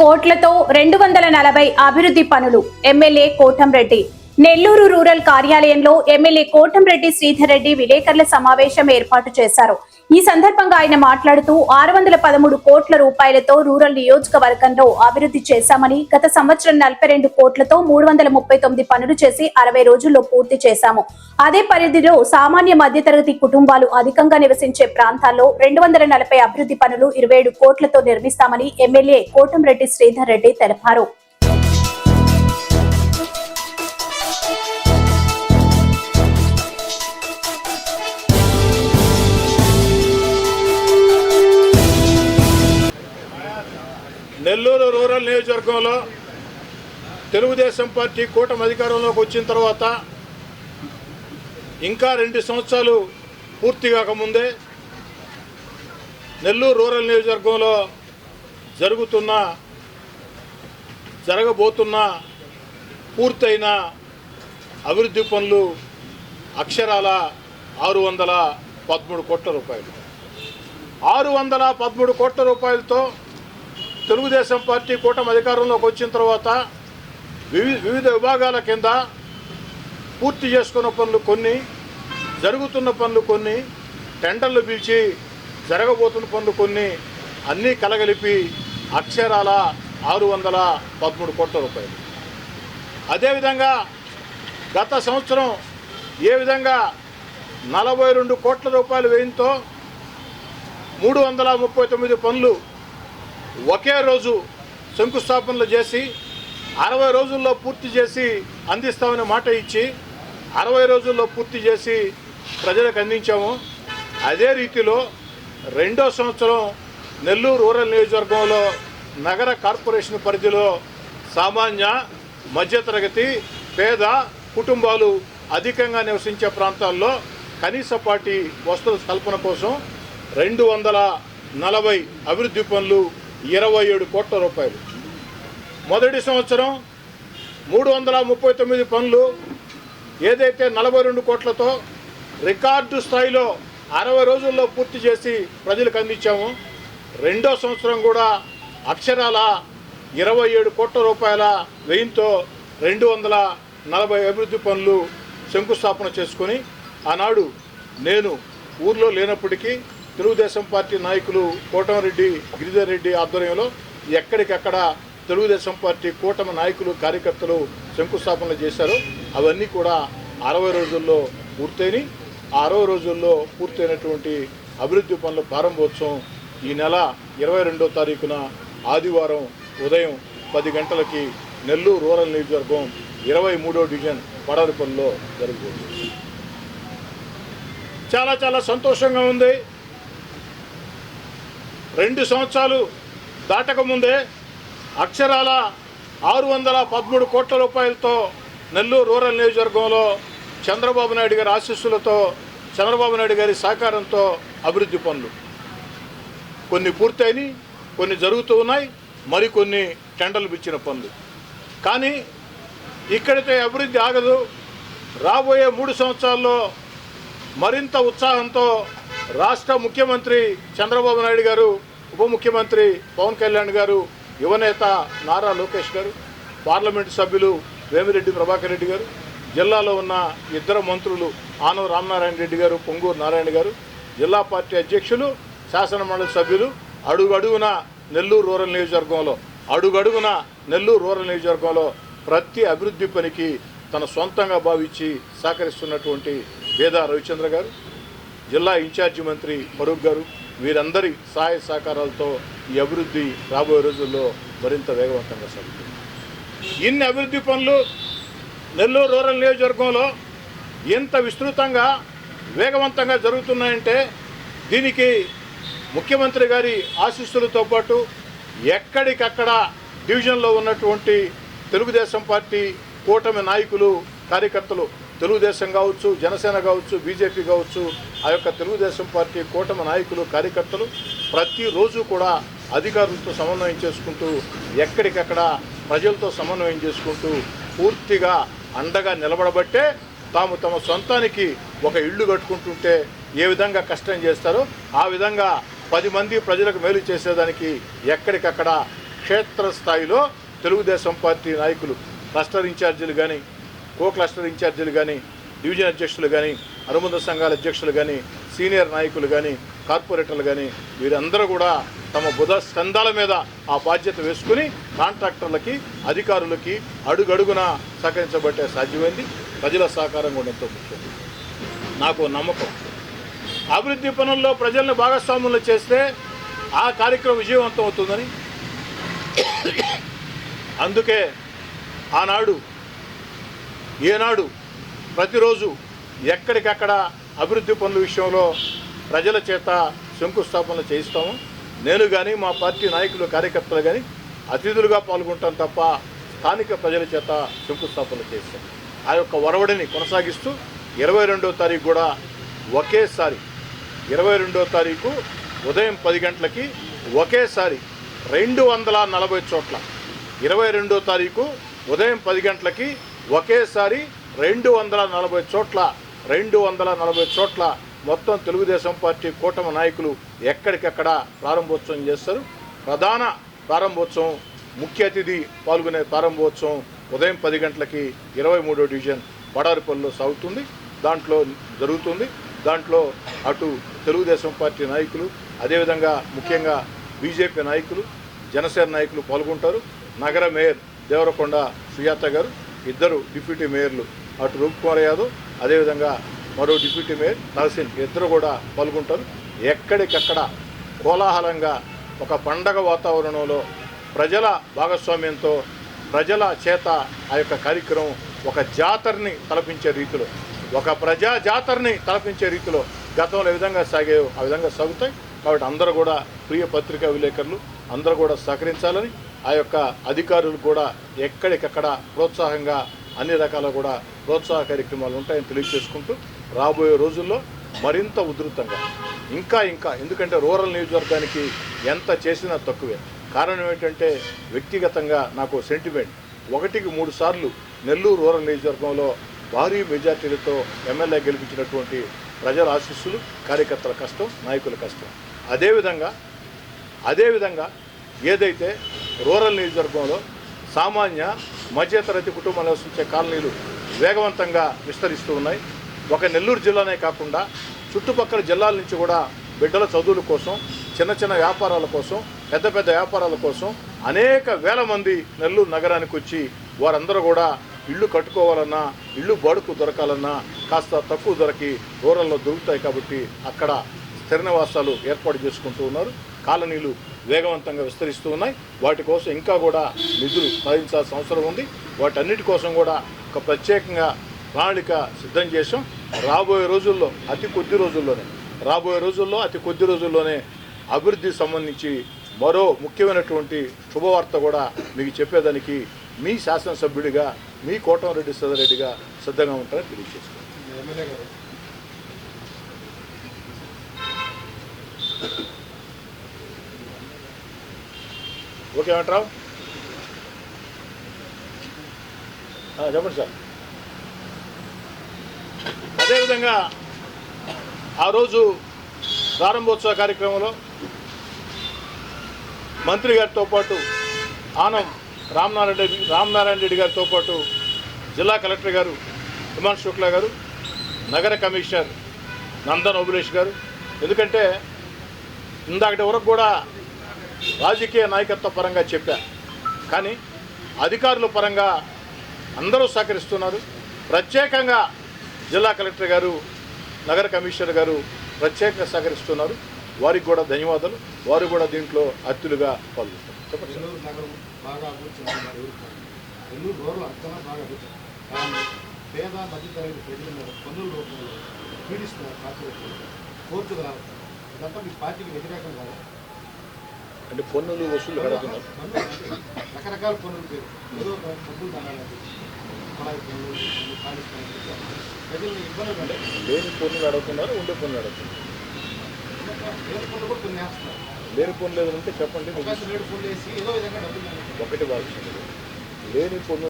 కోట్లతో 240 అభివృద్ధి పనులు ఎమ్మెల్యే కోటంరెడ్డి. నెల్లూరు రూరల్ కార్యాలయంలో ఎమ్మెల్యే కోటంరెడ్డి శ్రీధర్ రెడ్డి విలేకరుల సమావేశం ఏర్పాటు చేశారు. ఈ సందర్భంగా ఆయన మాట్లాడుతూ 613 కోట్ల రూపాయలతో రూరల్ నియోజకవర్గంలో అభివృద్ధి చేశామని, గత సంవత్సరం 42 కోట్లతో 339 పనులు చేసి 60 రోజుల్లో పూర్తి చేశాము. అదే పరిధిలో సామాన్య మధ్యతరగతి కుటుంబాలు అధికంగా నివసించే ప్రాంతాల్లో 240 అభివృద్ధి పనులు 27 కోట్లతో నిర్మిస్తామని ఎమ్మెల్యే కోటంరెడ్డి శ్రీధర్ రెడ్డి తెలిపారు. నెల్లూరు రూరల్ నియోజకవర్గంలో తెలుగుదేశం పార్టీ కూటమి అధికారంలోకి వచ్చిన తర్వాత ఇంకా 2 సంవత్సరాలు పూర్తి కాకముందే నెల్లూరు రూరల్ నియోజకవర్గంలో జరగబోతున్న పూర్తయిన అభివృద్ధి పనులు అక్షరాల 613 కోట్ల రూపాయలు. 613 కోట్ల రూపాయలతో తెలుగుదేశం పార్టీ కూటమి అధికారంలోకి వచ్చిన తర్వాత వివిధ విభాగాల కింద పూర్తి చేసుకున్న పనులు కొన్ని, జరుగుతున్న పనులు కొన్ని, టెండర్లు పిలిచి జరగబోతున్న పనులు కొన్ని, అన్నీ కలగలిపి అక్షరాల 613 కోట్ల రూపాయలు. అదేవిధంగా గత సంవత్సరం ఏ విధంగా 42 కోట్ల రూపాయలు వ్యయంతో 339 పనులు ఒకే రోజు శంకుస్థాపనలు చేసి 60 రోజుల్లో పూర్తి చేసి అందిస్తామని మాట ఇచ్చి 60 రోజుల్లో పూర్తి చేసి ప్రజలకు అందించాము. అదే రీతిలో రెండో సంవత్సరం నెల్లూరు రూరల్ నియోజకవర్గంలో నగర కార్పొరేషన్ పరిధిలో సామాన్య మధ్యతరగతి పేద కుటుంబాలు అధికంగా నివసించే ప్రాంతాల్లో కనీసపాటి వసతుల కల్పన కోసం 240 అభివృద్ధి పనులు 27 కోట్ల రూపాయలు. మొదటి సంవత్సరం 339 పనులు ఏదైతే 42 కోట్లతో రికార్డు స్థాయిలో 60 రోజుల్లో పూర్తి చేసి ప్రజలకు అందించాము. రెండో సంవత్సరం కూడా అక్షరాల 27 కోట్ల రూపాయల వ్యయంతో 240 అభివృద్ధి పనులు శంకుస్థాపన చేసుకొని ఆనాడు నేను ఊర్లో లేనప్పటికీ తెలుగుదేశం పార్టీ నాయకులు కోటంరెడ్డి గిరిధర్ రెడ్డి ఆధ్వర్యంలో ఎక్కడికక్కడ తెలుగుదేశం పార్టీ కూటమి నాయకులు కార్యకర్తలు శంకుస్థాపనలు చేశారు. అవన్నీ కూడా 60 రోజుల్లో పూర్తయినాయి. ఆ 60 రోజుల్లో పూర్తయినటువంటి అభివృద్ధి పనుల ప్రారంభోత్సవం ఈ నెల 22వ తారీఖున ఆదివారం ఉదయం 10 గంటలకి నెల్లూరు రూరల్ నియోజకవర్గం 23వ డివిజన్ పడారిపల్లిలో జరగబోతుంది. చాలా సంతోషంగా ఉంది. 2 సంవత్సరాలు దాటకముందే అక్షరాల 613 కోట్ల రూపాయలతో నెల్లూరు రూరల్ నియోజకవర్గంలో చంద్రబాబు నాయుడు గారి ఆశీస్సులతో, చంద్రబాబు నాయుడు గారి సహకారంతో అభివృద్ధి పనులు కొన్ని పూర్తయినాయి, కొన్ని జరుగుతూ ఉన్నాయి, మరికొన్ని టెండర్లు పిలిచిన పనులు. కానీ ఇక్కడితో అభివృద్ధి ఆగదు. రాబోయే 3 సంవత్సరాల్లో మరింత ఉత్సాహంతో రాష్ట్ర ముఖ్యమంత్రి చంద్రబాబు నాయుడు గారు, ఉప ముఖ్యమంత్రి పవన్ కళ్యాణ్ గారు, యువనేత నారా లోకేష్ గారు, పార్లమెంటు సభ్యులు వేమిరెడ్డి ప్రభాకర్ రెడ్డి గారు, జిల్లాలో ఉన్న 2 మంత్రులు ఆనవ రామనారాయణ రెడ్డి గారు, పొంగూరు నారాయణ గారు, జిల్లా పార్టీ అధ్యక్షులు, శాసనమండలి సభ్యులు అడుగడుగున నెల్లూరు రూరల్ నియోజకవర్గంలో ప్రతి అభివృద్ధి పనికి తన సొంతంగా భావించి సహకరిస్తున్నటువంటి వేదా రవిచంద్ర గారు, జిల్లా ఇన్ఛార్జి మంత్రి ఫరూక్ గారు, వీరందరి సహాయ సహకారాలతో ఈ అభివృద్ధి రాబోయే రోజుల్లో మరింత వేగవంతంగా సాగుతుంది. ఇన్ని అభివృద్ధి పనులు నెల్లూరు రూరల్ నియోజకవర్గంలో ఎంత విస్తృతంగా వేగవంతంగా జరుగుతున్నాయంటే దీనికి ముఖ్యమంత్రి గారి ఆశీస్సులతో పాటు ఎక్కడికక్కడ డివిజన్లో ఉన్నటువంటి తెలుగుదేశం పార్టీ కూటమి నాయకులు, కార్యకర్తలు, తెలుగుదేశం కావచ్చు, జనసేన కావచ్చు, బీజేపీ కావచ్చు, ఆ యొక్క తెలుగుదేశం పార్టీ కూటమి నాయకులు, కార్యకర్తలు ప్రతిరోజు కూడా అధికారులతో సమన్వయం చేసుకుంటూ, ఎక్కడికక్కడ ప్రజలతో సమన్వయం చేసుకుంటూ పూర్తిగా అండగా నిలబడబట్టే తాము తమ సొంతానికి ఒక ఇల్లు కట్టుకుంటుంటే ఏ విధంగా కష్టం చేస్తారో ఆ విధంగా 10 మంది ప్రజలకు మేలు చేసేదానికి ఎక్కడికక్కడ క్షేత్రస్థాయిలో తెలుగుదేశం పార్టీ నాయకులు క్లస్టర్ ఇన్ఛార్జీలు కానీ, కో క్లస్టర్ ఇన్ఛార్జీలు కానీ, డివిజన్ అధ్యక్షులు కానీ, అనుబంధ సంఘాల అధ్యక్షులు కానీ, సీనియర్ నాయకులు కానీ, కార్పొరేటర్లు కానీ వీరందరూ కూడా తమ బుధ స్కంధాల మీద ఆ బాధ్యత వేసుకుని కాంట్రాక్టర్లకి, అధికారులకి అడుగడుగున సహకరించబట్టే సాధ్యమైంది. ప్రజల సహకారం కూడా ఎంతో ముఖ్యం. నాకు నమ్మకం, అభివృద్ధి పనుల్లో ప్రజలను భాగస్వాములు చేస్తే ఆ కార్యక్రమం విజయవంతం అవుతుందని. అందుకే ఆనాడు ఏనాడు ప్రతిరోజు ఎక్కడికక్కడ అభివృద్ధి పనుల విషయంలో ప్రజల చేత శంకుస్థాపనలు చేయిస్తాము. నేను కానీ మా పార్టీ నాయకులు, కార్యకర్తలు కానీ అతిథులుగా పాల్గొంటాం తప్ప స్థానిక ప్రజల చేత శంకుస్థాపనలు చేస్తాం. ఆ యొక్క ఒరవడిని కొనసాగిస్తూ 22వ తారీఖు కూడా ఒకేసారి 22వ తారీఖు ఉదయం 10 గంటలకి ఒకేసారి 240 చోట్ల 22వ తారీఖు ఉదయం 10 గంటలకి ఒకేసారి 240 చోట్ల మొత్తం తెలుగుదేశం పార్టీ కూటమి నాయకులు ఎక్కడికక్కడ ప్రారంభోత్సవం చేస్తారు. ప్రధాన ప్రారంభోత్సవం, ముఖ్య అతిథి పాల్గొనే ప్రారంభోత్సవం ఉదయం 10 గంటలకి 23వ డివిజన్ పడారిపల్లిలో సాగుతుంది. దాంట్లో అటు తెలుగుదేశం పార్టీ నాయకులు, అదేవిధంగా ముఖ్యంగా బీజేపీ నాయకులు, జనసేన నాయకులు పాల్గొంటారు. నగర మేయర్ దేవరకొండ సుజాత గారు, ఇద్దరు డిప్యూటీ మేయర్లు అటు రూప్కుమార్ యాదవ్, అదేవిధంగా మరో డిప్యూటీ మేయర్ నరసింహ్ ఇద్దరు కూడా పాల్గొంటారు. ఎక్కడికక్కడ కోలాహలంగా ఒక పండగ వాతావరణంలో ప్రజల భాగస్వామ్యంతో ప్రజల చేత ఆ యొక్క కార్యక్రమం ఒక జాతరని తలపించే రీతిలో, ఒక ప్రజా జాతరని తలపించే రీతిలో గతంలో ఏ విధంగా సాగాయో ఆ విధంగా సాగుతాయి. కాబట్టి అందరూ కూడా, ప్రియ పత్రికా విలేకరులు అందరూ కూడా సహకరించాలని, ఆ యొక్క అధికారులు కూడా ఎక్కడికక్కడ ప్రోత్సాహంగా అన్ని రకాల కూడా ప్రోత్సాహ కార్యక్రమాలు ఉంటాయని తెలియజేసుకుంటూ రాబోయే రోజుల్లో మరింత ఉధృతంగా ఇంకా ఎందుకంటే రూరల్ నియోజకవర్గానికి ఎంత చేసినా తక్కువే. కారణం ఏంటంటే వ్యక్తిగతంగా నాకు సెంటిమెంట్. 1కి 3 సార్లు నెల్లూరు రూరల్ నియోజకవర్గంలో భారీ మెజార్టీలతో ఎమ్మెల్యే గెలిపించినటువంటి ప్రజల ఆశీస్సులు, కార్యకర్తల కష్టం, నాయకుల కష్టం. అదేవిధంగా ఏదైతే రూరల్ నియోజకవర్గంలో సామాన్య మధ్యతరగతి కుటుంబాలు నివసించే కాలనీలు వేగవంతంగా విస్తరిస్తూ ఉన్నాయి. ఒక నెల్లూరు జిల్లానే కాకుండా చుట్టుపక్కల జిల్లాల నుంచి కూడా బిడ్డల చదువుల కోసం, చిన్న వ్యాపారాల కోసం, పెద్ద వ్యాపారాల కోసం అనేక వేల మంది నెల్లూరు నగరానికి వచ్చి వారందరూ కూడా ఇళ్ళు కట్టుకోవాలన్నా, ఇళ్ళు బాడుకు దొరకాలన్నా కాస్త తక్కువ ధరకి రూరల్లో దొరుకుతాయి. కాబట్టి అక్కడ స్థిర నివాసాలు ఏర్పాటు చేసుకుంటూ ఉన్నారు. కాలనీలు వేగవంతంగా విస్తరిస్తూ ఉన్నాయి. వాటి కోసం ఇంకా కూడా నిధులు సాధించాల్సిన అవసరం ఉంది. వాటన్నిటి కోసం కూడా ఒక ప్రత్యేకంగా ప్రణాళిక సిద్ధం చేసాం. రాబోయే రోజుల్లో అతి కొద్ది రోజుల్లోనే అభివృద్ధికి సంబంధించి మరో ముఖ్యమైనటువంటి శుభవార్త కూడా మీకు చెప్పేదానికి మీ శాసనసభ్యుడిగా, మీ కోటంరెడ్డి సదరెడ్డిగా సిద్ధంగా ఉంటారని తెలియజేస్తున్నాను. ఓకే ఏమంటారు? చెప్పండి సార్. అదేవిధంగా ఆ రోజు ప్రారంభోత్సవ కార్యక్రమంలో మంత్రి గారితో పాటు ఆనం రామనారాయణ రెడ్డి గారితో పాటు జిల్లా కలెక్టర్ గారు హిమాంశు శుక్లా గారు, నగర కమిషనర్ నందన్ ఓబులేష్ గారు. ఎందుకంటే ఇందాకటి వరకు కూడా రాజకీయ నాయకత్వ పరంగా చెప్పా, కానీ అధికారుల పరంగా అందరూ సహకరిస్తున్నారు. ప్రత్యేకంగా జిల్లా కలెక్టర్ గారు, నగర కమిషనర్ గారు ప్రత్యేకంగా సహకరిస్తున్నారు. వారికి కూడా ధన్యవాదాలు. వారు కూడా దీంట్లో అతిథులుగా పాల్గొంటారు. చెప్పండి. నెల్లూరు నగరం బాగా అభివృద్ధి చెందుతున్నారు. నెల్లూరు రూరల్ అంతగా బాగా అభివృద్ధి, కానీ పేద మధ్యతరగతి ప్రజలను పన్నుల రూపంలో పీడిస్తున్నారు కార్పొరేట్లు. కోర్టుగా ఇదంతా మీ పార్టీకి వ్యతిరేకం కాదు అంటే పన్నులు వసూలు కడుతున్నారు. రకరకాల పన్నులు పేరు ఏదో పన్నులు తనాలండి, కొలాయి పన్నులు, కాలేజ్ పన్నులు, ప్రజల్ని ఇబ్బంది లేని పన్నులు అడుగుతున్నారు, ఉండే పన్నులు అడుగుతున్నారు. లేని పన్నులు కూడా కొన్ని వేస్తున్నారు. లేని పన్ను లేదంటే చెప్పండి. లేని పన్నులు వేసి ఏదో విధంగా డబ్బులు ఒకటి వాళ్ళు లేని పన్ను